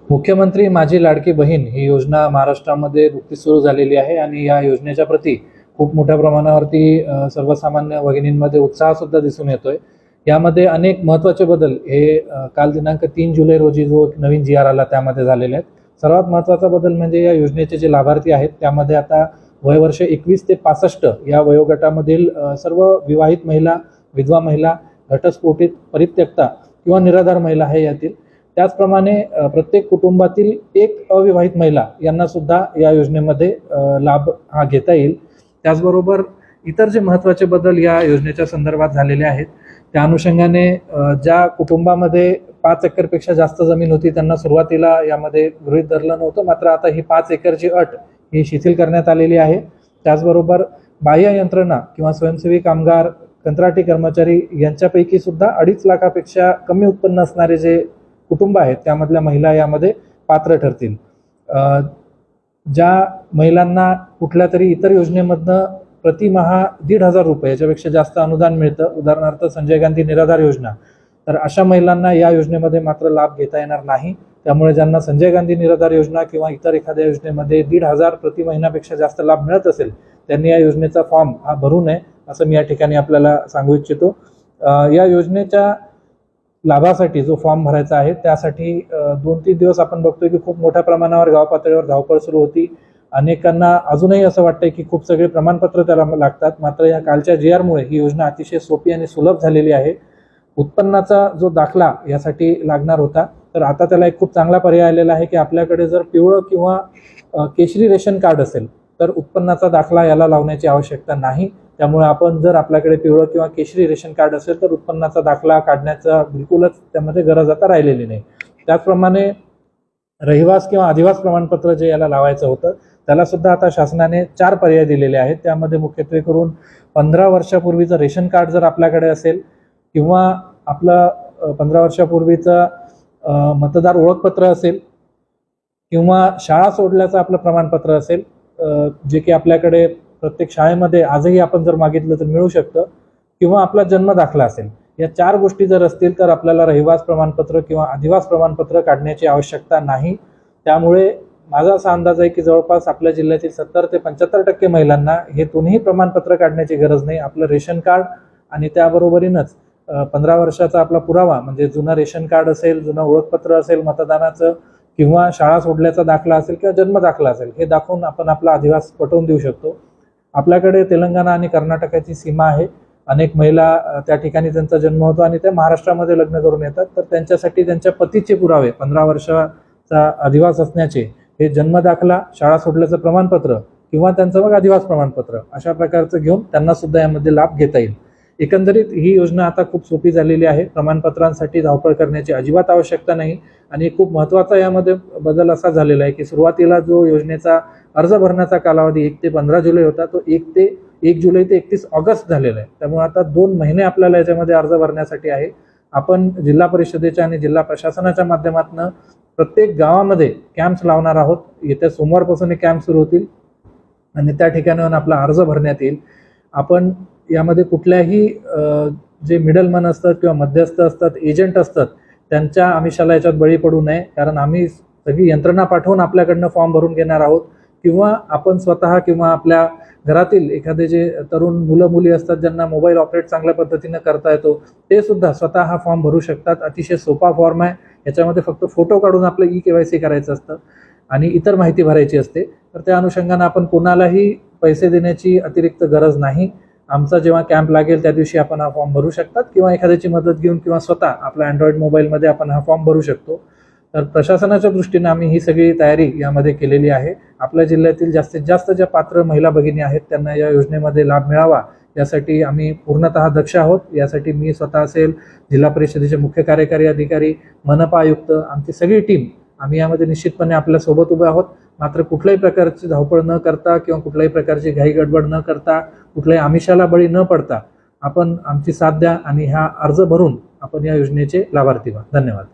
मुख्यमंत्री माझी लाडकी बहीण ही योजना महाराष्ट्रामध्ये नुकतीच सुरू झालेली आहे आणि या योजनेच्या प्रती खूप मोठ्या प्रमाणावरती सर्वसामान्य भगिनींमध्ये उत्साह सुद्धा दिसून येतोय। यामध्ये अनेक महत्त्वाचे बदल हे काल दिनांक 3 जुलै रोजी जो नवीन जी आर आला त्यामध्ये झालेले आहेत। सर्वात महत्त्वाचा बदल म्हणजे या योजनेचे जे लाभार्थी आहेत त्यामध्ये आता वयवर्ष 21 ते 65 या वयोगटामधील सर्व विवाहित महिला, विधवा महिला, घटस्फोटित, परित्यक्ता किंवा निराधार महिला आहे यातील। त्याचप्रमाणे प्रत्येक कुटुंबातील एक अविवाहित महिला यांना सुद्धा या योजनेमध्ये लाभ हा घेता येईल। त्याचबरोबर इतर जे महत्त्वाचे बदल या योजनेच्या संदर्भात झालेले आहेत त्या अनुषंगाने ज्या कुटुंबामध्ये 5 एकरपेक्षा जास्त जमीन होती त्यांना सुरुवातीला यामध्ये गृहीत धरलं नव्हतं, मात्र आता ही 5 एकरची अट ही शिथिल करण्यात आलेली आहे। त्याचबरोबर बाह्य यंत्रणा किंवा स्वयंसेवी कामगार, कंत्राटी कर्मचारी यांच्यापैकी सुद्धा 2.5 लाखापेक्षा कमी उत्पन्न असणारे जे कुटुंब आहेत त्यामधल्या महिला यामध्ये पात्र ठरतील। ज्या महिलांना कुठल्या तरी इतर योजनेमधनं प्रतिमाहा 1,500 रुपये याच्यापेक्षा जास्त अनुदान मिळतं, उदाहरणार्थ संजय गांधी निराधार योजना, तर अशा महिलांना या योजनेमध्ये मात्र लाभ घेता येणार नाही। त्यामुळे ज्यांना संजय गांधी निराधार योजना किंवा इतर एखाद्या योजनेमध्ये 1,500 प्रति महिन्यापेक्षा जास्त लाभ मिळत असेल त्यांनी या योजनेचा फॉर्म हा भरू नये असं मी या ठिकाणी आपल्याला सांगू इच्छितो। या योजनेच्या लाभासाठी जो फॉर्म भरायचा आहे त्यासाठी 2-3 दिवस आपण बघतोय की खूप मोठ्या प्रमाणावर गाव पातळीवर धावपळ सुरू होती। अनेकांना अजूनही असं वाटतंय की खूप सगळे प्रमाणपत्र त्याला लागतात, मात्र या कालच्या JR मुळे ही योजना अतिशय सोपी आणि सुलभ झालेली आहे। उत्पन्नाचा जो दाखला यासाठी लागणार होता तर आता त्याला एक खूप चांगला पर्याय आलेला आहे की आपल्याकडे जर पिवळं किंवा केशरी रेशन कार्ड असेल तर उत्पन्नाचा दाखला याला लावण्याची आवश्यकता नाही। त्यामुळे आपण जर आपल्याकडे पिवळं किंवा केशरी रेशन कार्ड असेल तर उत्पन्नाचा दाखला काढण्याचा बिलकुलच त्यामध्ये गरज आता राहिलेली नाही। त्याचप्रमाणे रहिवास किंवा अधिवास प्रमाणपत्र जे याला लावायचं होतं त्याला सुद्धा आता शासनाने 4 पर्याय दिलेले आहेत। त्यामध्ये मुख्यत्वे करून 15 वर्षापूर्वीचं रेशन कार्ड जर आपल्याकडे असेल किंवा आपलं 15 वर्षापूर्वीचं मतदार ओळखपत्र असेल किंवा शाळा सोडल्याचं आपलं प्रमाणपत्र असेल, जे की आपल्याकडे प्रत्येक शाळेमध्ये आजही आपण जर मागितलं तर मिळू शकतं, किंवा आपला जन्म दाखला असेल, या 4 गोष्टी जर असतील तर आपल्याला रहिवास प्रमाणपत्र किंवा अधिवास प्रमाणपत्र काढण्याची आवश्यकता नाही। त्यामुळे माझा असा अंदाज आहे की जवळपास आपल्या जिल्ह्यातील 70 ते 75% महिलांना हे दोन्ही प्रमाणपत्र काढण्याची गरज नाही। आपलं रेशन कार्ड आणि त्याबरोबरीनच 15 वर्षाचा आपला पुरावा म्हणजे जुनं रेशन कार्ड असेल, जुनं ओळखपत्र असेल मतदानाचं, किंवा शाळा सोडल्याचा दाखला असेल किंवा जन्म दाखला असेल, हे दाखवून आपण आपला अधिवास पटवून देऊ शकतो। आपल्याकडे तेलंगणा आणि कर्नाटकाची सीमा आहे। अनेक महिला त्या ठिकाणी त्यांचा जन्म होतो आणि त्या महाराष्ट्रामध्ये लग्न करून येतात, तर त्यांच्यासाठी त्यांच्या पतीचे पुरावे 15 वर्षाचा अधिवास असण्याचे, हे जन्म दाखला, शाळा सोडल्याचं प्रमाणपत्र किंवा त्यांचं मग अधिवास प्रमाणपत्र अशा प्रकारचं घेऊन त्यांना सुद्धा यामध्ये लाभ घेता येईल। एकंदरीत ही योजना आता खूप सोपी झालेली आहे। प्रमाणपत्रांसाठी धावपळ करण्याची अजिबात आवश्यकता नाही। आणि खूप महत्त्वाचा यामध्ये बदल असा झालेला आहे की सुरुवातीला जो योजनेचा अर्ज भरण्याचा कालावधी 1 ते 15 जुलै होता तो 1 जुलै ते 31 ऑगस्ट झालेला आहे। त्यामुळे आता 2 महिने आपल्याला याच्यामध्ये अर्ज भरण्यासाठी आहे। आपण जिल्हा परिषदेच्या आणि जिल्हा प्रशासनाच्या माध्यमातून प्रत्येक गावामध्ये कॅम्प्स लावणार आहोत। येत्या सोमवारपासून हे कॅम्प सुरू होतील आणि त्या ठिकाणाहून आपला अर्ज भरण्यात येईल। आपण यामध्ये कुठल्याही जे मिडलमन असतात किंवा मध्यस्थ असतात, एजंट असतात, त्यांच्या आमिषाला याच्यात बळी पडू नये, कारण आम्ही सगळी यंत्रणा पाठवून आपल्याकडनं फॉर्म भरून घेणार आहोत, किंवा आपण स्वतः किंवा आपल्या घरातील एखादे जे तरुण मुलं मुली असतात ज्यांना मोबाईल ऑपरेट चांगल्या पद्धतीनं करता येतो ते सुद्धा स्वतः हा फॉर्म भरू शकतात। अतिशय सोपा फॉर्म आहे। याच्यामध्ये फक्त फोटो काढून आपलं KYC करायचं असतं आणि इतर माहिती भरायची असते। तर त्या अनुषंगाने आपण कोणालाही पैसे देण्याची अतिरिक्त गरज नाही। आमचा जेव्हा कॅम्प लागेल त्या दिवशी आपण हा फॉर्म भरू शकतात किंवा एखाद्याची मदत घेऊन किंवा स्वतः आपल्या अँड्रॉइड मोबाईलमध्ये आपण हा फॉर्म भरू शकतो। तर प्रशासनाच्या दृष्टीने आम्ही ही सगळी तयारी यामध्ये केलेली आहे। आपल्या जिल्ह्यातील जास्तीत जास्त ज्या पात्र महिला भगिनी आहेत त्यांना या योजनेमध्ये लाभ मिळावा यासाठी आम्ही पूर्णतः दक्ष आहोत। यासाठी मी स्वतः असेल, जिल्हा परिषदेचे मुख्य कार्यकारी अधिकारी, मनपा आयुक्त, आमची सगळी टीम आम्ही यामध्ये निश्चितपणे आपल्या सोबत उभे आहोत। मात्र कुठल्याही प्रकारची धावपळ न करता किंवा कुठल्याही प्रकारची घाई गडबड न करता, कुठल्याही आमिषाला बळी न पडता आपण आमची साथ द्या आणि हा अर्ज भरून आपण या योजनेचे लाभार्थी व्हा। धन्यवाद।